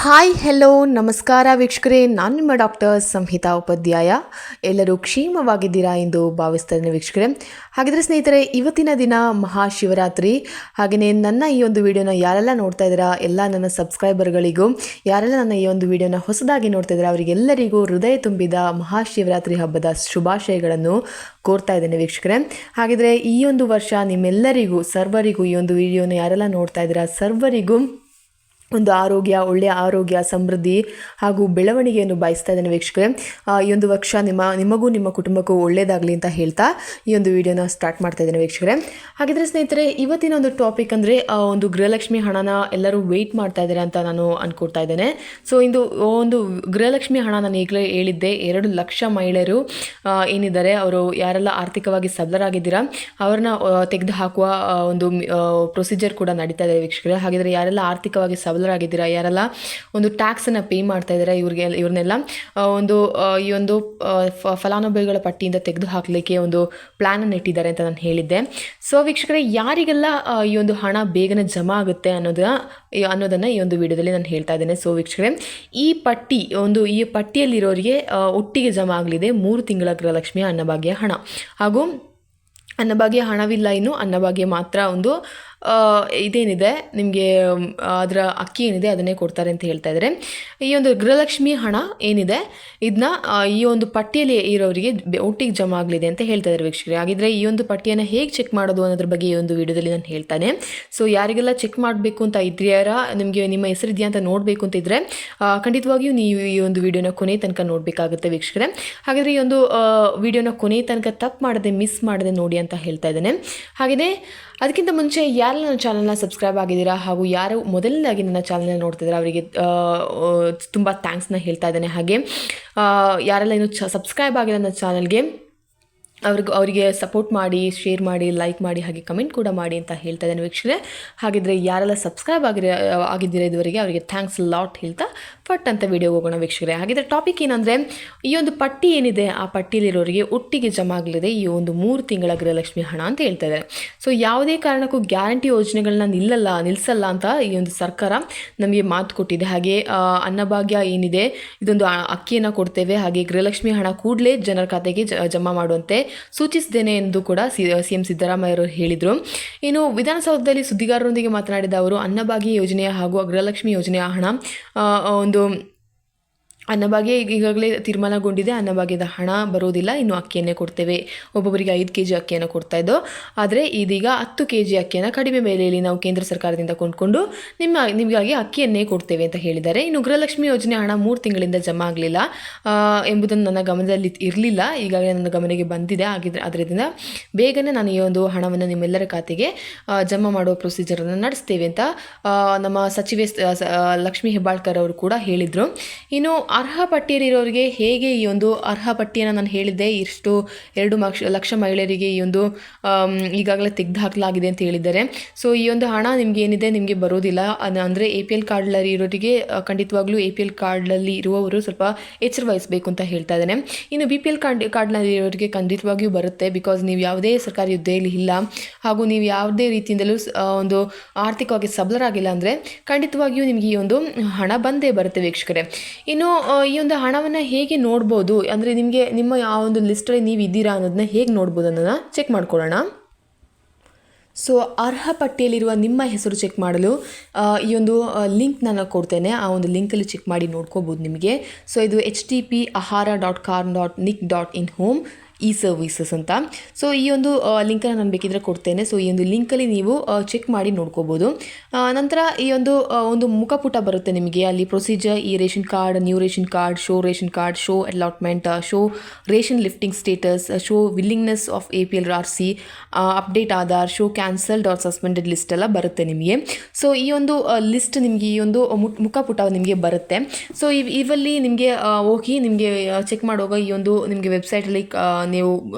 Hi hello ನಮಸ್ಕಾರ ವೀಕ್ಷಕರೇ, ನಾನು ನಿಮ್ಮ ಡಾಕ್ಟರ್ ಸಂಹಿತಾ ಉಪಾಧ್ಯಾಯ. ಎಲ್ಲರೂ ಕ್ಷೇಮವಾಗಿದ್ದೀರಾ ಎಂದು ಭಾವಿಸ್ತೇನೆ ವೀಕ್ಷಕರೇ. ಹಾಗಿದ್ರೆ ಸ್ನೇಹಿತರೆ, ಇವತ್ತಿನ ದಿನ ಮಹಾಶಿವರಾತ್ರಿ. ಹಾಗೆಯೇ ನನ್ನ ಈ ಒಂದು ವಿಡಿಯೋನ ಯಾರೆಲ್ಲ ನೋಡ್ತಾ ಇದ್ದೀರಾ, ಎಲ್ಲ ನನ್ನ ಸಬ್ಸ್ಕ್ರೈಬರ್ಗಳಿಗೂ, ಯಾರೆಲ್ಲ ನನ್ನ ಈ ಒಂದು ವಿಡಿಯೋನ ಹೊಸದಾಗಿ ನೋಡ್ತಾ ಇದ್ದೀರಾ ಅವರಿಗೆಲ್ಲರಿಗೂ ಹೃದಯ ತುಂಬಿದ ಮಹಾಶಿವರಾತ್ರಿ ಹಬ್ಬದ ಶುಭಾಶಯಗಳನ್ನು ಕೋರ್ತಾ ಇದ್ದೇನೆ ವೀಕ್ಷಕರೇ. ಹಾಗಿದ್ರೆ ಈ ಒಂದು ವರ್ಷ ನಿಮ್ಮೆಲ್ಲರಿಗೂ ಸರ್ವರಿಗೂ ಈ ಒಂದು ವಿಡಿಯೋನ ಯಾರೆಲ್ಲ ನೋಡ್ತಾ ಇದ್ದೀರಾ ಸರ್ವರಿಗೂ ಒಂದು ಒಳ್ಳೆಯ ಆರೋಗ್ಯ, ಸಮೃದ್ಧಿ ಹಾಗೂ ಬೆಳವಣಿಗೆಯನ್ನು ಬಯಸ್ತಾ ಇದ್ದೇನೆ ವೀಕ್ಷಕರೇ. ಈ ಒಂದು ವರ್ಷ ನಿಮಗೂ ನಿಮ್ಮ ಕುಟುಂಬಕ್ಕೂ ಒಳ್ಳೆಯದಾಗಲಿ ಅಂತ ಹೇಳ್ತಾ ಈ ಒಂದು ವಿಡಿಯೋನ ಸ್ಟಾರ್ಟ್ ಮಾಡ್ತಾ ಇದ್ದೇನೆ ವೀಕ್ಷಕರೇ. ಹಾಗಿದ್ರೆ ಸ್ನೇಹಿತರೆ, ಇವತ್ತಿನ ಒಂದು ಟಾಪಿಕ್ ಅಂದರೆ ಒಂದು ಗೃಹಲಕ್ಷ್ಮಿ ಹಣನ ಎಲ್ಲರೂ ವೆಯ್ಟ್ ಮಾಡ್ತಾ ಇದ್ದಾರೆ ಅಂತ ನಾನು ಅಂದ್ಕೊಳ್ತಾ ಇದ್ದೇನೆ. ಸೊ ಒಂದು ಗೃಹಲಕ್ಷ್ಮಿ ಹಣ ನಾನು ಈಗಲೇ ಹೇಳಿದ್ದೆ, 2 ಲಕ್ಷ ಮಹಿಳೆಯರು ಏನಿದ್ದಾರೆ ಅವರು ಯಾರೆಲ್ಲ ಆರ್ಥಿಕವಾಗಿ ಸಬಲರಾಗಿದ್ದೀರಾ ಅವ್ರನ್ನ ತೆಗೆದು ಹಾಕುವ ಒಂದು ಪ್ರೊಸೀಜರ್ ಕೂಡ ನಡೀತಾ ಇದೆ ವೀಕ್ಷಕರೇ. ಹಾಗಿದ್ರೆ ಯಾರೆಲ್ಲ ಆರ್ಥಿಕವಾಗಿ ಸಬಲರಾಗಿದ್ದೀರಾ, ಯಾರೆಲ್ಲ ಒಂದು ಟ್ಯಾಕ್ಸನ್ನು ಪೇ ಮಾಡ್ತಾ ಇದ್ದಾರೆ ಇವ್ರನ್ನೆಲ್ಲ ಈ ಒಂದು ಫಲಾನುಭವಿಗಳ ಪಟ್ಟಿಯಿಂದ ತೆಗೆದು ಹಾಕಲಿಕ್ಕೆ ಒಂದು ಪ್ಲ್ಯಾನನ್ನು ಇಟ್ಟಿದ್ದಾರೆ ಅಂತ ನಾನು ಹೇಳಿದ್ದೆ. ಸೊ ವೀಕ್ಷಕರೇ, ಯಾರಿಗೆಲ್ಲ ಈ ಒಂದು ಹಣ ಬೇಗನೆ ಜಮಾ ಆಗುತ್ತೆ ಅನ್ನೋದನ್ನು ಈ ಒಂದು ವಿಡಿಯೋದಲ್ಲಿ ನಾನು ಹೇಳ್ತಾ ಇದ್ದೇನೆ. ಸೊ ವೀಕ್ಷಕರೇ, ಈ ಪಟ್ಟಿಯಲ್ಲಿರೋರಿಗೆ ಒಟ್ಟಿಗೆ ಜಮಾ ಆಗಲಿದೆ 3 ತಿಂಗಳ ಗೃಹಲಕ್ಷ್ಮಿಯ ಅನ್ನಭಾಗ್ಯ ಹಣ. ಹಾಗೂ ಅನ್ನಭಾಗ್ಯ ಹಣವಿಲ್ಲ, ಇನ್ನು ಅನ್ನಭಾಗ್ಯ ಮಾತ್ರ ಒಂದು ಇದೇನಿದೆ ನಿಮಗೆ ಅದರ ಅಕ್ಕಿ ಏನಿದೆ ಅದನ್ನೇ ಕೊಡ್ತಾರೆ ಅಂತ ಹೇಳ್ತಾ ಇದ್ದಾರೆ. ಈ ಒಂದು ಗೃಹಲಕ್ಷ್ಮಿ ಹಣ ಏನಿದೆ ಇದನ್ನ ಈ ಒಂದು ಪಟ್ಟಿಯಲ್ಲಿ ಇರೋರಿಗೆ ಒಟ್ಟಿಗೆ ಜಮಾ ಆಗಲಿದೆ ಅಂತ ಹೇಳ್ತಾ ಇದ್ದಾರೆ ವೀಕ್ಷಕರೇ. ಹಾಗಿದ್ರೆ ಈ ಒಂದು ಪಟ್ಟಿಯನ್ನು ಹೇಗೆ ಚೆಕ್ ಮಾಡೋದು ಅನ್ನೋದ್ರ ಬಗ್ಗೆ ಈ ಒಂದು ವಿಡಿಯೋದಲ್ಲಿ ನಾನು ಹೇಳ್ತಾನೆ. ಸೊ ಯಾರಿಗೆಲ್ಲ ಚೆಕ್ ಮಾಡಬೇಕು ಅಂತ ಇದ್ರ್ಯಾರ, ನಿಮಗೆ ನಿಮ್ಮ ಹೆಸರಿದೆಯಾ ಅಂತ ನೋಡಬೇಕು ಅಂತ ಇದ್ದರೆ ಖಂಡಿತವಾಗಿಯೂ ನೀವು ಈ ಒಂದು ವಿಡಿಯೋನ ಕೊನೆ ತನಕ ನೋಡಬೇಕಾಗುತ್ತೆ ವೀಕ್ಷಕರೇ. ಹಾಗಾದರೆ ಈ ಒಂದು ವಿಡಿಯೋನ ಕೊನೆ ತನಕ ತಪ್ಪು ಮಾಡದೆ ಮಿಸ್ ಮಾಡದೆ ನೋಡಿ ಅಂತ ಹೇಳ್ತಾ ಇದ್ದೇನೆ. ಹಾಗೆಯೇ ಅದಕ್ಕಿಂತ ಮುಂಚೆ ಯಾರೆಲ್ಲ ನನ್ನ ಚಾನಲ್ನ ಸಬ್ಸ್ಕ್ರೈಬ್ ಆಗಿದ್ದೀರಾ ಹಾಗೂ ಯಾರು ಮೊದಲನೇದಾಗಿ ನನ್ನ ಚಾನಲ್ನ ನೋಡ್ತಿದ್ದೀರಾ ಅವರಿಗೆ ತುಂಬ ಥ್ಯಾಂಕ್ಸ್ನ ಹೇಳ್ತಾ ಇದ್ದೇನೆ. ಹಾಗೆ ಯಾರೆಲ್ಲ ಇನ್ನೂ ಸಬ್ಸ್ಕ್ರೈಬ್ ಆಗಿಲ್ಲ ನನ್ನ ಚಾನಲ್ಗೆ ಅವರಿಗೆ ಸಪೋರ್ಟ್ ಮಾಡಿ, ಶೇರ್ ಮಾಡಿ, ಲೈಕ್ ಮಾಡಿ, ಹಾಗೆ ಕಮೆಂಟ್ ಕೂಡ ಮಾಡಿ ಅಂತ ಹೇಳ್ತಾ ಇದ್ದೇನೆ ವೀಕ್ಷಕರೇ. ಹಾಗಿದ್ರೆ ಯಾರೆಲ್ಲ ಸಬ್ಸ್ಕ್ರೈಬ್ ಆಗಿದ್ದೀರಾ ಇದುವರೆಗೆ ಅವರಿಗೆ ಥ್ಯಾಂಕ್ಸ್ ಲಾಟ್ ಹೇಳ್ತಾ ಫಟ್ ಅಂತ ವಿಡಿಯೋಗೆ ಹೋಗೋಣ ವೀಕ್ಷಕರೇ. ಹಾಗಿದ್ರೆ ಟಾಪಿಕ್ ಏನಂದರೆ, ಈ ಒಂದು ಪಟ್ಟಿ ಏನಿದೆ ಆ ಪಟ್ಟಿಯಲ್ಲಿರೋರಿಗೆ ಒಟ್ಟಿಗೆ ಜಮಾ ಆಗಲಿದೆ ಈ ಒಂದು 3 ತಿಂಗಳ ಗೃಹಲಕ್ಷ್ಮಿ ಹಣ ಅಂತ ಹೇಳ್ತಾ ಇದ್ದಾರೆ. ಸೊ ಯಾವುದೇ ಕಾರಣಕ್ಕೂ ಗ್ಯಾರಂಟಿ ಯೋಜನೆಗಳನ್ನ ನಿಲ್ಲಿಸಲ್ಲ ಅಂತ ಈ ಒಂದು ಸರ್ಕಾರ ನಮಗೆ ಮಾತು ಕೊಟ್ಟಿದೆ. ಹಾಗೆ ಅನ್ನಭಾಗ್ಯ ಏನಿದೆ ಇದೊಂದು ಅಕ್ಕಿಯನ್ನು ಕೊಡ್ತೇವೆ, ಹಾಗೆ ಗೃಹಲಕ್ಷ್ಮಿ ಹಣ ಕೂಡಲೇ ಜನರ ಖಾತೆಗೆ ಜಮಾ ಮಾಡುವಂತೆ ಸೂಚಿಸಿದ್ದೇನೆ ಎಂದು ಕೂಡ CM ಸಿದ್ದರಾಮಯ್ಯ ಅವರು ಹೇಳಿದರು. ಇನ್ನು ವಿಧಾನಸೌಧದಲ್ಲಿ ಸುದ್ದಿಗಾರರೊಂದಿಗೆ ಮಾತನಾಡಿದ ಅವರು, ಅನ್ನಭಾಗ್ಯ ಯೋಜನೆಯ ಹಾಗೂ ಗೃಹಲಕ್ಷ್ಮಿ ಯೋಜನೆಯ ಹಣ ಅನ್ನಭಾಗ್ಯ ಈಗಾಗಲೇ ತೀರ್ಮಾನಗೊಂಡಿದೆ. ಅನ್ನಭಾಗ್ಯದ ಹಣ ಬರೋದಿಲ್ಲ, ಇನ್ನು ಅಕ್ಕಿಯನ್ನೇ ಕೊಡ್ತೇವೆ. ಒಬ್ಬೊಬ್ಬರಿಗೆ 5 kg ಅಕ್ಕಿಯನ್ನು ಕೊಡ್ತಾ ಇದ್ದೋ, ಆದರೆ ಇದೀಗ 10 kg ಅಕ್ಕಿಯನ್ನು ಕಡಿಮೆ ಬೆಲೆಯಲ್ಲಿ ನಾವು ಕೇಂದ್ರ ಸರ್ಕಾರದಿಂದ ಕೊಂಡ್ಕೊಂಡು ನಿಮಗಾಗಿ ಅಕ್ಕಿಯನ್ನೇ ಕೊಡ್ತೇವೆ ಅಂತ ಹೇಳಿದ್ದಾರೆ. ಇನ್ನು ಗೃಹಲಕ್ಷ್ಮಿ ಯೋಜನೆ ಹಣ 3 ತಿಂಗಳಿಂದ ಜಮಾ ಆಗಲಿಲ್ಲ ಎಂಬುದನ್ನು ನನ್ನ ಗಮನದಲ್ಲಿ ಇರಲಿಲ್ಲ, ಈಗಾಗಲೇ ನನ್ನ ಗಮನಕ್ಕೆ ಬಂದಿದೆ. ಅದರಿಂದ ಬೇಗನೆ ನಾನು ಈ ಒಂದು ಹಣವನ್ನು ನಿಮ್ಮೆಲ್ಲರ ಖಾತೆಗೆ ಜಮಾ ಮಾಡುವ ಪ್ರೊಸೀಜರನ್ನು ನಡೆಸ್ತೇವೆ ಅಂತ ನಮ್ಮ ಸಚಿವೆ ಲಕ್ಷ್ಮೀ ಹೆಬ್ಬಾಳ್ಕರ್ ಅವರು ಕೂಡ ಹೇಳಿದರು. ಇನ್ನು ಅರ್ಹ ಪಟ್ಟಿಯಲ್ಲಿರೋರಿಗೆ ಹೇಗೆ ಈ ಒಂದು ಅರ್ಹ ಪಟ್ಟಿಯನ್ನು ನಾನು ಹೇಳಿದ್ದೆ, ಇಷ್ಟು 2 ಲಕ್ಷ ಮಹಿಳೆಯರಿಗೆ ಈ ಒಂದು ಈಗಾಗಲೇ ತೆಗೆದು ಹಾಕಲಾಗಿದೆ ಅಂತ ಹೇಳಿದ್ದಾರೆ. ಸೊ ಈ ಒಂದು ಹಣ ನಿಮಗೆ ಏನಿದೆ ನಿಮಗೆ ಬರೋದಿಲ್ಲ. ಅಂದರೆ APL ಕಾರ್ಡ್ನಲ್ಲಿ ಇರೋರಿಗೆ ಖಂಡಿತವಾಗ್ಲೂ APL ಕಾರ್ಡ್ನಲ್ಲಿ ಇರುವವರು ಸ್ವಲ್ಪ ಎಚ್ಚರ ವಹಿಸಬೇಕು ಅಂತ ಹೇಳ್ತಾ ಇದ್ದೇನೆ. ಇನ್ನು BPL ಕಾರ್ಡ್ನಲ್ಲಿ ಇರೋರಿಗೆ ಖಂಡಿತವಾಗಿಯೂ ಬರುತ್ತೆ, ಬಿಕಾಸ್ ನೀವು ಯಾವುದೇ ಸರ್ಕಾರಿ ಹುದ್ದೆಯಲ್ಲಿ ಇಲ್ಲ ಹಾಗೂ ನೀವು ಯಾವುದೇ ರೀತಿಯಿಂದಲೂ ಒಂದು ಆರ್ಥಿಕವಾಗಿ ಸಬಲರಾಗಿಲ್ಲ ಅಂದರೆ ಖಂಡಿತವಾಗಿಯೂ ನಿಮಗೆ ಈ ಒಂದು ಹಣ ಬಂದೇ ಬರುತ್ತೆ ವೀಕ್ಷಕರೇ. ಇನ್ನು ಈ ಒಂದು ಹಣವನ್ನು ಹೇಗೆ ನೋಡ್ಬೋದು ಅಂದರೆ ನಿಮ್ಮ ಆ ಒಂದು ಲಿಸ್ಟಲ್ಲಿ ನೀವು ಇದ್ದೀರಾ ಅನ್ನೋದನ್ನ ಹೇಗೆ ನೋಡ್ಬೋದು ಅನ್ನೋದನ್ನ ಚೆಕ್ ಮಾಡ್ಕೊಳ್ಳೋಣ. ಸೊ ಅರ್ಹ ಪಟ್ಟಿಯಲ್ಲಿರುವ ನಿಮ್ಮ ಹೆಸರು ಚೆಕ್ ಮಾಡಲು ಈ ಒಂದು ಲಿಂಕ್ ನಾನು ಕೊಡ್ತೇನೆ, ಆ ಒಂದು ಲಿಂಕಲ್ಲಿ ಚೆಕ್ ಮಾಡಿ ನೋಡ್ಕೋಬೋದು ನಿಮಗೆ. ಸೊ ಇದು http://ahara.carn.nic.in/home e-services ಅಂತ. ಸೊ ಈ ಒಂದು ಲಿಂಕನ್ನು ನಾನು ಬೇಕಿದ್ರೆ ಕೊಡ್ತೇನೆ. ಸೊ ಈ ಒಂದು ಲಿಂಕಲ್ಲಿ ನೀವು ಚೆಕ್ ಮಾಡಿ ನೋಡ್ಕೋಬೋದು. ನಂತರ ಈ ಒಂದು ಮುಖಪುಟ ಬರುತ್ತೆ ನಿಮಗೆ, ಅಲ್ಲಿ ಪ್ರೊಸೀಜರ್, ಈ ration card, new ration card, show ration card, show allotment, show ration lifting status, show willingness of APL RC, update Aadhaar, show cancelled R suspended list ಎಲ್ಲ ಬರುತ್ತೆ ನಿಮಗೆ. ಸೊ ಈ ಒಂದು ಲಿಸ್ಟ್ ನಿಮಗೆ ಈ ಒಂದು ಮುಖಪುಟ ನಿಮಗೆ ಬರುತ್ತೆ. ಸೊ ಇವಲ್ಲಿ ನಿಮಗೆ ಹೋಗಿ ನಿಮಗೆ ಚೆಕ್ ಮಾಡುವಾಗ ಈ ಒಂದು ನಿಮಗೆ ವೆಬ್ಸೈಟಲ್ಲಿ ನೀವು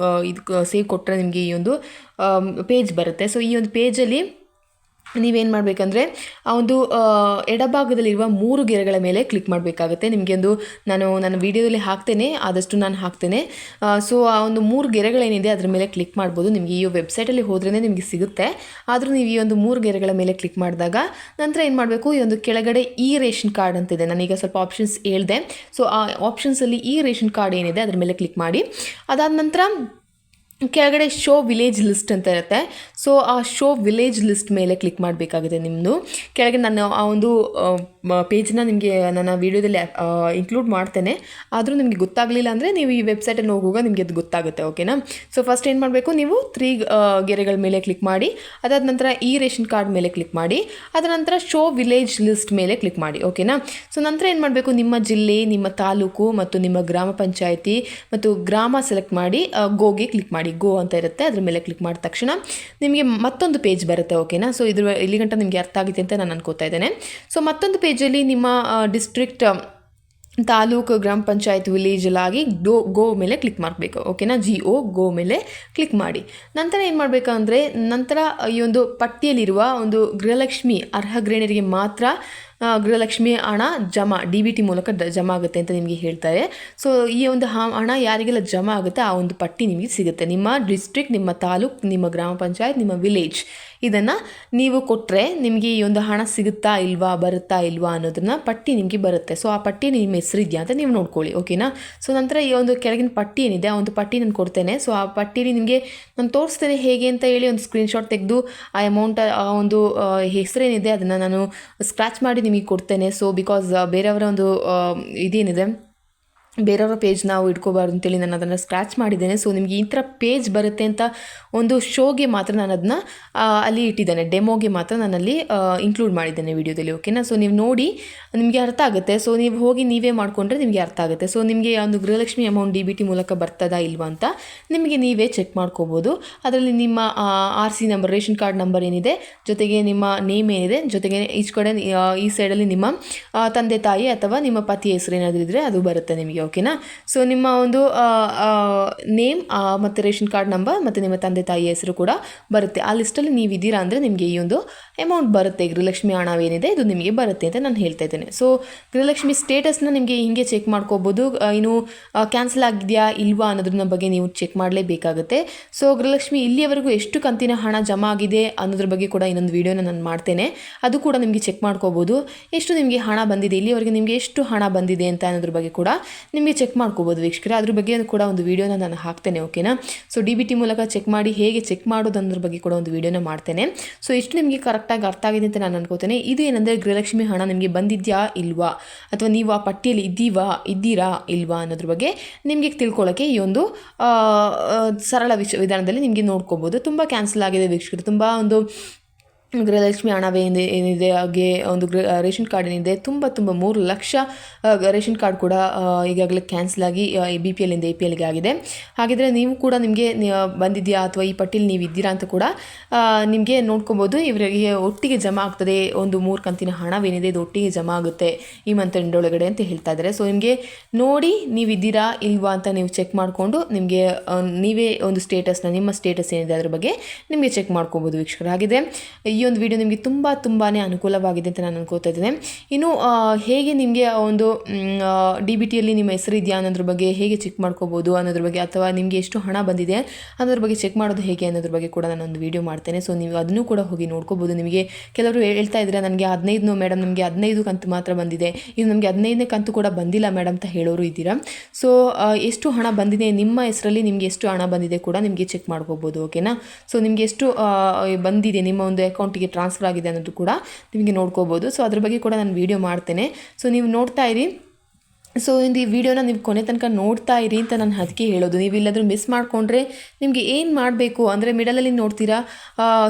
ಇದಕ್ಕೆ ಸೇವ್ ಕೊಟ್ಟರೆ ನಿಮಗೆ ಈ ಒಂದು ಪೇಜ್ ಬರುತ್ತೆ. ಸೊ ಈ ಒಂದು ಪೇಜಲ್ಲಿ ನೀವೇನು ಮಾಡಬೇಕಂದ್ರೆ ಆ ಒಂದು ಎಡಭಾಗದಲ್ಲಿರುವ 3 ಗೆರೆಗಳ ಮೇಲೆ ಕ್ಲಿಕ್ ಮಾಡಬೇಕಾಗುತ್ತೆ. ನಿಮಗೆ ಒಂದು ನಾನು ನನ್ನ ವೀಡಿಯೋದಲ್ಲಿ ಹಾಕ್ತೇನೆ, ಆದಷ್ಟು ನಾನು ಹಾಕ್ತೇನೆ. ಸೊ ಆ ಒಂದು 3 ಗೆರೆಗಳೇನಿದೆ ಅದರ ಮೇಲೆ ಕ್ಲಿಕ್ ಮಾಡ್ಬೋದು. ನಿಮಗೆ ಈ ವೆಬ್ಸೈಟಲ್ಲಿ ಹೋದ್ರೇ ನಿಮಗೆ ಸಿಗುತ್ತೆ. ಆದರೂ ನೀವು ಈ ಒಂದು 3 ಗೆರೆಗಳ ಮೇಲೆ ಕ್ಲಿಕ್ ಮಾಡಿದಾಗ ನಂತರ ಏನು ಮಾಡಬೇಕು, ಈ ಒಂದು ಕೆಳಗಡೆ ಇ ರೇಷನ್ ಕಾರ್ಡ್ ಅಂತಿದೆ. ನಾನೀಗ ಸ್ವಲ್ಪ ಆಪ್ಷನ್ಸ್ ಹೇಳಿದೆ. ಸೊ ಆ ಆಪ್ಷನ್ಸಲ್ಲಿ ಇ ರೇಷನ್ ಕಾರ್ಡ್ ಏನಿದೆ ಅದರ ಮೇಲೆ ಕ್ಲಿಕ್ ಮಾಡಿ. ಅದಾದ ನಂತರ ಕೆಳಗಡೆ ಶೋ ವಿಲೇಜ್ ಲಿಸ್ಟ್ ಅಂತ ಇರುತ್ತೆ. ಸೊ ಆ ಶೋ ವಿಲೇಜ್ ಲಿಸ್ಟ್ ಮೇಲೆ ಕ್ಲಿಕ್ ಮಾಡಬೇಕಾಗುತ್ತೆ. ನಿಮ್ಮದು ಕೆಳಗೆ ನಾನು ಆ ಒಂದು ಪೇಜನ್ನ ನಿಮಗೆ ನನ್ನ ವೀಡಿಯೋದಲ್ಲಿ ಇನ್ಕ್ಲೂಡ್ ಮಾಡ್ತೇನೆ. ಆದರೂ ನಿಮಗೆ ಗೊತ್ತಾಗಲಿಲ್ಲ ಅಂದರೆ ನೀವು ಈ ವೆಬ್ಸೈಟಲ್ಲಿ ಹೋಗುವಾಗ ನಿಮಗೆ ಅದು ಗೊತ್ತಾಗುತ್ತೆ. ಓಕೆನಾ. ಸೊ ಫಸ್ಟ್ ಏನು ಮಾಡಬೇಕು, ನೀವು 3 ಗೆರೆಗಳ ಮೇಲೆ ಕ್ಲಿಕ್ ಮಾಡಿ. ಅದಾದ ನಂತರ ಇ ರೇಷನ್ ಕಾರ್ಡ್ ಮೇಲೆ ಕ್ಲಿಕ್ ಮಾಡಿ. ಅದರ ನಂತರ ಶೋ ವಿಲೇಜ್ ಲಿಸ್ಟ್ ಮೇಲೆ ಕ್ಲಿಕ್ ಮಾಡಿ. ಓಕೆನಾ. ಸೊ ನಂತರ ಏನು ಮಾಡಬೇಕು, ನಿಮ್ಮ ಜಿಲ್ಲೆ, ನಿಮ್ಮ ತಾಲೂಕು ಮತ್ತು ನಿಮ್ಮ ಗ್ರಾಮ ಪಂಚಾಯಿತಿ ಮತ್ತು ಗ್ರಾಮ ಸೆಲೆಕ್ಟ್ ಮಾಡಿ ಗೋಗೆ ಕ್ಲಿಕ್ ಮಾಡಿ. ಗೋ ಅಂತ ಇರುತ್ತೆ, ಅದ್ರ ಮೇಲೆ ಕ್ಲಿಕ್ ಮಾಡಿದ ತಕ್ಷಣ ನಿಮಗೆ ಮತ್ತೊಂದು ಪೇಜ್ ಬರುತ್ತೆ. ಓಕೆನಾ. ಸೊ ಇಲ್ಲಿ ಗಂಟ ನಿಮಗೆ ಅರ್ಥ ಆಗಿದೆ ಅಂತ ನಾನು ಅನ್ಕೋತಾ ಇದ್ದೇನೆ. ಸೊ ಮತ್ತೊಂದು ಪೇಜಲ್ಲಿ ನಿಮ್ಮ ಡಿಸ್ಟ್ರಿಕ್ಟ್, ತಾಲೂಕು, ಗ್ರಾಮ ಪಂಚಾಯತ್, ವಿಲೇಜ್ ಆಗಿ ಗೋ ಮೇಲೆ ಕ್ಲಿಕ್ ಮಾಡಬೇಕು. ಓಕೆನಾ. ಗೋ ಮೇಲೆ ಕ್ಲಿಕ್ ಮಾಡಿ. ನಂತರ ಏನು ಮಾಡಬೇಕಂದ್ರೆ, ನಂತರ ಈ ಒಂದು ಪಟ್ಟಿಯಲ್ಲಿರುವ ಒಂದು ಗೃಹಲಕ್ಷ್ಮಿ ಅರ್ಹ ಗೃಹಿಣಿಯರಿಗೆ ಮಾತ್ರ ಗೃಹಲಕ್ಷ್ಮಿ ಹಣ ಜಮಾ DBT ಮೂಲಕ ಜಮಾ ಆಗುತ್ತೆ ಅಂತ ನಿಮಗೆ ಹೇಳ್ತಾರೆ. ಸೊ ಈ ಒಂದು ಹಣ ಯಾರಿಗೆಲ್ಲ ಜಮಾ ಆಗುತ್ತೆ ಆ ಒಂದು ಪಟ್ಟಿ ನಿಮಗೆ ಸಿಗುತ್ತೆ. ನಿಮ್ಮ ಡಿಸ್ಟ್ರಿಕ್ಟ್, ನಿಮ್ಮ ತಾಲೂಕು, ನಿಮ್ಮ ಗ್ರಾಮ ಪಂಚಾಯತ್, ನಿಮ್ಮ ವಿಲೇಜ್ ಇದನ್ನು ನೀವು ಕೊಟ್ಟರೆ ನಿಮಗೆ ಈ ಒಂದು ಹಣ ಸಿಗುತ್ತಾ ಇಲ್ವಾ, ಬರುತ್ತಾ ಇಲ್ವಾ ಅನ್ನೋದನ್ನ ಪಟ್ಟಿ ನಿಮಗೆ ಬರುತ್ತೆ. ಸೊ ಆ ಪಟ್ಟಿ ನಿಮ್ಮ ಹೆಸರಿದೆಯಾ ಅಂತ ನೀವು ನೋಡ್ಕೊಳ್ಳಿ. ಓಕೆನಾ. ಸೊ ನಂತರ ಈ ಒಂದು ಕೆಳಗಿನ ಪಟ್ಟಿ ಏನಿದೆ ಆ ಒಂದು ಪಟ್ಟಿ ನಾನು ಕೊಡ್ತೇನೆ. ಸೊ ಆ ಪಟ್ಟಿಲಿ ನಿಮಗೆ ನಾನು ತೋರಿಸ್ತೇನೆ ಹೇಗೆ ಅಂತ ಹೇಳಿ ಒಂದು ಸ್ಕ್ರೀನ್ಶಾಟ್ ತೆಗೆದು ಆ ಅಮೌಂಟ್, ಆ ಒಂದು ಹೆಸರೇನಿದೆ ಅದನ್ನು ನಾನು ಸ್ಕ್ರ್ಯಾಚ್ ಮಾಡಿ ನಿಮಗೆ ಕೊಡ್ತೇನೆ. ಸೊ ಬಿಕಾಸ್ ಬೇರೆಯವರ ಒಂದು ಇದೇನಿದೆ, ಬೇರೆಯವರ ಪೇಜ್ ನಾವು ಇಟ್ಕೋಬಾರ್ದು ಅಂತೇಳಿ ನಾನು ಅದನ್ನು ಸ್ಕ್ರ್ಯಾಚ್ ಮಾಡಿದ್ದೇನೆ. ಸೊ ನಿಮಗೆ ಈ ಥರ ಪೇಜ್ ಬರುತ್ತೆ ಅಂತ ಒಂದು ಶೋಗೆ ಮಾತ್ರ ನಾನು ಅದನ್ನ ಅಲ್ಲಿ ಇಟ್ಟಿದ್ದೇನೆ, ಡೆಮೋಗೆ ಮಾತ್ರ ನಾನಲ್ಲಿ ಇನ್ಕ್ಲೂಡ್ ಮಾಡಿದ್ದೇನೆ ವಿಡಿಯೋದಲ್ಲಿ. ಓಕೆನಾ. ಸೊ ನೀವು ನೋಡಿ ನಿಮಗೆ ಅರ್ಥ ಆಗುತ್ತೆ. ಸೊ ನೀವು ಹೋಗಿ ನೀವೇ ಮಾಡಿಕೊಂಡ್ರೆ ನಿಮಗೆ ಅರ್ಥ ಆಗುತ್ತೆ. ಸೊ ನಿಮಗೆ ಒಂದು ಗೃಹಲಕ್ಷ್ಮಿ ಅಮೌಂಟ್ DBT ಮೂಲಕ ಬರ್ತದಾ ಇಲ್ವಾ ಅಂತ ನಿಮಗೆ ನೀವೇ ಚೆಕ್ ಮಾಡ್ಕೋಬೋದು. ಅದರಲ್ಲಿ ನಿಮ್ಮ RC number, ration card number ಏನಿದೆ, ಜೊತೆಗೆ ನಿಮ್ಮ ನೇಮ್ ಏನಿದೆ, ಜೊತೆಗೆ ಈಚ್ ಕಡೆ ಈ ಸೈಡಲ್ಲಿ ನಿಮ್ಮ ತಂದೆ ತಾಯಿ ಅಥವಾ ನಿಮ್ಮ ಪತಿ ಹೆಸರು ಏನಾದರೂ ಇದ್ದರೆ ಅದು ಬರುತ್ತೆ ನಿಮಗೆ. ಓಕೆನಾ. ಸೊ ನಿಮ್ಮ ಒಂದು ನೇಮ್ ಮತ್ತು ರೇಷನ್ ಕಾರ್ಡ್ ನಂಬರ್ ಮತ್ತು ನಿಮ್ಮ ತಂದೆ ತಾಯಿ ಹೆಸರು ಕೂಡ ಬರುತ್ತೆ. ಆ ಲಿಸ್ಟಲ್ಲಿ ನೀವು ಇದ್ದೀರಾ ಅಂದರೆ ನಿಮಗೆ ಈ ಒಂದು ಅಮೌಂಟ್ ಬರುತ್ತೆ, ಗೃಹಲಕ್ಷ್ಮಿ ಹಣವೇನಿದೆ ಇದು ನಿಮಗೆ ಬರುತ್ತೆ ಅಂತ ನಾನು ಹೇಳ್ತಾ ಇದ್ದೇನೆ. ಸೊ ಗೃಹಲಕ್ಷ್ಮಿ ಸ್ಟೇಟಸ್ನ ನಿಮಗೆ ಹಿಂಗೆ ಚೆಕ್ ಮಾಡ್ಕೋಬೋದು. ಇನ್ನು ಕ್ಯಾನ್ಸಲ್ ಆಗಿದೆಯಾ ಇಲ್ವಾ ಅನ್ನೋದ್ರ ಬಗ್ಗೆ ನೀವು ಚೆಕ್ ಮಾಡಲೇಬೇಕಾಗುತ್ತೆ. ಸೊ ಗೃಹಲಕ್ಷ್ಮಿ ಇಲ್ಲಿಯವರೆಗೂ ಎಷ್ಟು ಕಂತಿನ ಹಣ ಜಮಾ ಆಗಿದೆ ಅನ್ನೋದ್ರ ಬಗ್ಗೆ ಕೂಡ ಇನ್ನೊಂದು ವೀಡಿಯೋನ ನಾನು ಮಾಡ್ತೇನೆ. ಅದು ಕೂಡ ನಿಮಗೆ ಚೆಕ್ ಮಾಡ್ಕೋಬೋದು. ಎಷ್ಟು ನಿಮಗೆ ಹಣ ಬಂದಿದೆ, ಇಲ್ಲಿವರೆಗೆ ನಿಮಗೆ ಎಷ್ಟು ಹಣ ಬಂದಿದೆ ಅಂತ ಅನ್ನೋದ್ರ ಬಗ್ಗೆ ಕೂಡ ನಿಮಗೆ ಚೆಕ್ ಮಾಡ್ಕೋಬೋದು ವೀಕ್ಷಕರೇ. ಅದ್ರ ಬಗ್ಗೆ ಕೂಡ ಒಂದು ವೀಡಿಯೋನ ನಾನು ಹಾಕ್ತೇನೆ. ಓಕೆನಾ. ಸೊ DBT ಮೂಲಕ ಚೆಕ್ ಮಾಡಿ ಹೇಗೆ ಚೆಕ್ ಮಾಡೋದು ಅನ್ನೋದ್ರ ಬಗ್ಗೆ ಕೂಡ ಒಂದು ವೀಡಿಯೋನ ಮಾಡ್ತೇನೆ. ಸೊ ಇಷ್ಟು ನಿಮಗೆ ಕರೆಕ್ಟಾಗಿ ಅರ್ಥ ಆಗಿದೆ ಅಂತ ನಾನು ಅನ್ಕೋತೇನೆ. ಇದು ಏನಂದರೆ ಗೃಹಲಕ್ಷ್ಮಿ ಹಣ ನಿಮಗೆ ಬಂದಿದೆಯಾ ಇಲ್ವಾ, ಅಥವಾ ನೀವು ಆ ಪಟ್ಟಿಯಲ್ಲಿ ಇದ್ದೀರಾ ಇಲ್ವಾ ಅನ್ನೋದ್ರ ಬಗ್ಗೆ ನಿಮಗೆ ತಿಳ್ಕೊಳ್ಳೋಕ್ಕೆ ಈ ಒಂದು ಸರಳ ವಿಧಾನದಲ್ಲಿ ನಿಮಗೆ ನೋಡ್ಕೋಬೋದು. ತುಂಬ ಕ್ಯಾನ್ಸಲ್ ಆಗಿದೆ ವೀಕ್ಷಕರು, ತುಂಬ ಒಂದು ಗೃಹಲಕ್ಷ್ಮಿ ಏನಿದೆ ಹಾಗೆ ಒಂದು ರೇಷನ್ ಕಾರ್ಡ್ ಏನಿದೆ, ತುಂಬ 3 ಲಕ್ಷ ರೇಷನ್ ಕಾರ್ಡ್ ಕೂಡ ಈಗಾಗಲೇ ಕ್ಯಾನ್ಸಲ್ ಆಗಿ BPL ಇಂದ APLಗೆ ಆಗಿದೆ. ಹಾಗಿದ್ರೆ ನೀವು ಕೂಡ ನಿಮಗೆ ಬಂದಿದೆಯಾ ಅಥವಾ ಈ ಪಟ್ಟಿಲಿ ನೀವು ಇದ್ದೀರಾ ಅಂತ ಕೂಡ ನಿಮಗೆ ನೋಡ್ಕೋಬೋದು. ಇವರಿಗೆ ಒಟ್ಟಿಗೆ ಜಮಾ ಆಗ್ತದೆ, ಒಂದು 3 ಕಂತಿನ ಹಣವೇನಿದೆ ಇದು ಒಟ್ಟಿಗೆ ಜಮಾ ಆಗುತ್ತೆ ಈ ಮಂತ್ ಎಂಡ್ ಒಳಗಡೆ ಅಂತ ಹೇಳ್ತಾ ಇದ್ದಾರೆ. ಸೊ ನಿಮಗೆ ನೋಡಿ ನೀವಿದ್ದೀರಾ ಇಲ್ವಾ ಅಂತ ನೀವು ಚೆಕ್ ಮಾಡಿಕೊಂಡು ನಿಮಗೆ ನೀವೇ ಒಂದು ಸ್ಟೇಟಸ್ನ, ನಿಮ್ಮ ಸ್ಟೇಟಸ್ ಏನಿದೆ ಅದ್ರ ಬಗ್ಗೆ ನಿಮಗೆ ಚೆಕ್ ಮಾಡ್ಕೋಬೋದು ವೀಕ್ಷಕರು. ಹಾಗಿದೆ ಈ ಒಂದು ವಿಡಿಯೋ ನಿಮಗೆ ತುಂಬಾ ಅನುಕೂಲವಾಗಿದೆ ಅಂತ ನಾನು ಅನ್ಕೋತಾ ಇದ್ದೇನೆ. ಇನ್ನು ಹೇಗೆ ನಿಮಗೆ ಒಂದು DBTಯಲ್ಲಿ ನಿಮ್ಮ ಹೆಸರು ಇದೆಯಾ ಅನ್ನೋದ್ರ ಬಗ್ಗೆ ಹೇಗೆ ಚೆಕ್ ಮಾಡ್ಕೋಬೋದು ಅನ್ನೋದ್ರ ಬಗ್ಗೆ, ಅಥವಾ ನಿಮಗೆ ಎಷ್ಟು ಹಣ ಬಂದಿದೆ ಅನ್ನೋದ್ರ ಬಗ್ಗೆ ಚೆಕ್ ಮಾಡೋದು ಹೇಗೆ ಅನ್ನೋದ್ರ ಬಗ್ಗೆ ಕೂಡ ನಾನೊಂದು ವಿಡಿಯೋ ಮಾಡ್ತೇನೆ. ಸೊ ನೀವು ಅದನ್ನು ಕೂಡ ಹೋಗಿ ನೋಡ್ಕೋಬೋದು. ನಿಮಗೆ ಕೆಲವರು ಹೇಳ್ತಾ ಇದ್ದೀರಾ ನನಗೆ 15 ಮೇಡಮ್, ನಮಗೆ 15 ಕಂತು ಮಾತ್ರ ಬಂದಿದೆ, ಇದು ನಮಗೆ 15ನೇ ಕಂತು ಕೂಡ ಬಂದಿಲ್ಲ ಮೇಡಮ್ ಅಂತ ಹೇಳೋರು ಇದ್ದೀರಾ. ಸೊ ಎಷ್ಟು ಹಣ ಬಂದಿದೆ, ನಿಮ್ಮ ಹೆಸರಲ್ಲಿ ನಿಮಗೆ ಎಷ್ಟು ಹಣ ಬಂದಿದೆ ಕೂಡ ನಿಮಗೆ ಚೆಕ್ ಮಾಡ್ಕೋಬೋದು. ಓಕೆನಾ. ಸೊ ನಿಮಗೆ ಎಷ್ಟು ಬಂದಿದೆ, ನಿಮ್ಮ ಒಂದು ಅಕೌಂಟಿಗೆ ಟ್ರಾನ್ಸ್ಫರ್ ಆಗಿದೆ ಅನ್ನೋದು ಕೂಡ ನಿಮಗೆ ನೋಡ್ಕೋಬೋದು. ಸೊ ಅದ್ರ ಬಗ್ಗೆ ಕೂಡ ನಾನು ವೀಡಿಯೋ ಮಾಡ್ತೇನೆ. ಸೊ ನೀವು ನೋಡ್ತಾ ಇರಿ. ಸೊ ಈ ವಿಡಿಯೋನ ನೀವು ಕೊನೆ ತನಕ ನೋಡ್ತಾ ಇರಿ ಅಂತ ನಾನು ಅದಕ್ಕೆ ಹೇಳೋದು. ನೀವು ಇಲ್ಲಾದರೂ ಮಿಸ್ ಮಾಡಿಕೊಂಡ್ರೆ ನಿಮಗೆ ಏನು ಮಾಡಬೇಕು ಅಂದರೆ ಮಿಡಲಲ್ಲಿ ನೋಡ್ತೀರಾ,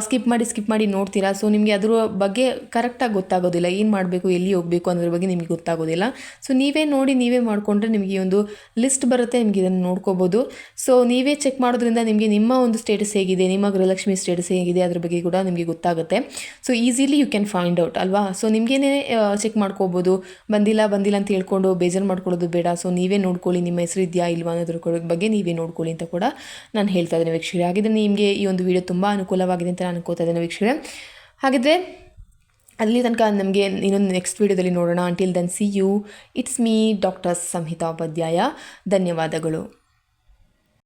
ಸ್ಕಿಪ್ ಮಾಡಿ ನೋಡ್ತೀರಾ. ಸೊ ನಿಮಗೆ ಅದ್ರ ಬಗ್ಗೆ ಕರೆಕ್ಟಾಗಿ ಗೊತ್ತಾಗೋದಿಲ್ಲ, ಏನು ಮಾಡಬೇಕು, ಎಲ್ಲಿ ಹೋಗಬೇಕು ಅನ್ನೋದ್ರ ಬಗ್ಗೆ ನಿಮಗೆ ಗೊತ್ತಾಗೋದಿಲ್ಲ. ಸೊ ನೀವೇ ನೋಡಿ ನೀವೇ ಮಾಡಿಕೊಂಡ್ರೆ ನಿಮಗೆ ಒಂದು ಲಿಸ್ಟ್ ಬರುತ್ತೆ, ನಿಮಗೆ ಇದನ್ನು ನೋಡ್ಕೋಬೋದು. ಸೊ ನೀವೇ ಚೆಕ್ ಮಾಡೋದ್ರಿಂದ ನಿಮಗೆ ನಿಮ್ಮ ಒಂದು ಸ್ಟೇಟಸ್ ಹೇಗಿದೆ, ನಿಮ್ಮ ಗೃಹಲಕ್ಷ್ಮಿ ಸ್ಟೇಟಸ್ ಹೇಗಿದೆ ಅದ್ರ ಬಗ್ಗೆ ಕೂಡ ನಿಮಗೆ ಗೊತ್ತಾಗುತ್ತೆ. So easily you can find out ಅಲ್ವಾ. ಸೊ ನಿಮಗೇನೆ ಚೆಕ್ ಮಾಡ್ಕೋಬೋದು. ಬಂದಿಲ್ಲ ಅಂತ ಹೇಳ್ಕೊಂಡು ಬೇಜಾರು ಮಾಡ್ಕೊಳ್ಳೋದು ಬೇಡ. ಸೊ ನೀವೇ ನೋಡ್ಕೊಳ್ಳಿ ನಿಮ್ಮ ಹೆಸರು ಇದೆಯಾ ಇಲ್ವಾ ಅನ್ನೋದ್ರ ಬಗ್ಗೆ ನೀವೇ ನೋಡ್ಕೊಳ್ಳಿ ಅಂತ ಕೂಡ ನಾನು ಹೇಳ್ತಾ ಇದ್ದೇನೆ ವೀಕ್ಷಕರೇ. ಹಾಗಿದ್ರೆ ನಿಮಗೆ ಈ ಒಂದು ವಿಡಿಯೋ ತುಂಬ ಅನುಕೂಲವಾಗಿದೆ ಅಂತ ನಾನು ಅನ್ಕೋತಾ ಇದ್ದೇನೆ ವೀಕ್ಷಕರೇ. ಹಾಗಿದ್ರೆ ಅಲ್ಲಿ ತನಕ ನಮಗೆ ಇನ್ನೊಂದು ನೆಕ್ಸ್ಟ್ ವೀಡಿಯೋದಲ್ಲಿ ನೋಡೋಣ. Until then see you. It's me doctor Samhita Upadhyaya. ಧನ್ಯವಾದಗಳು.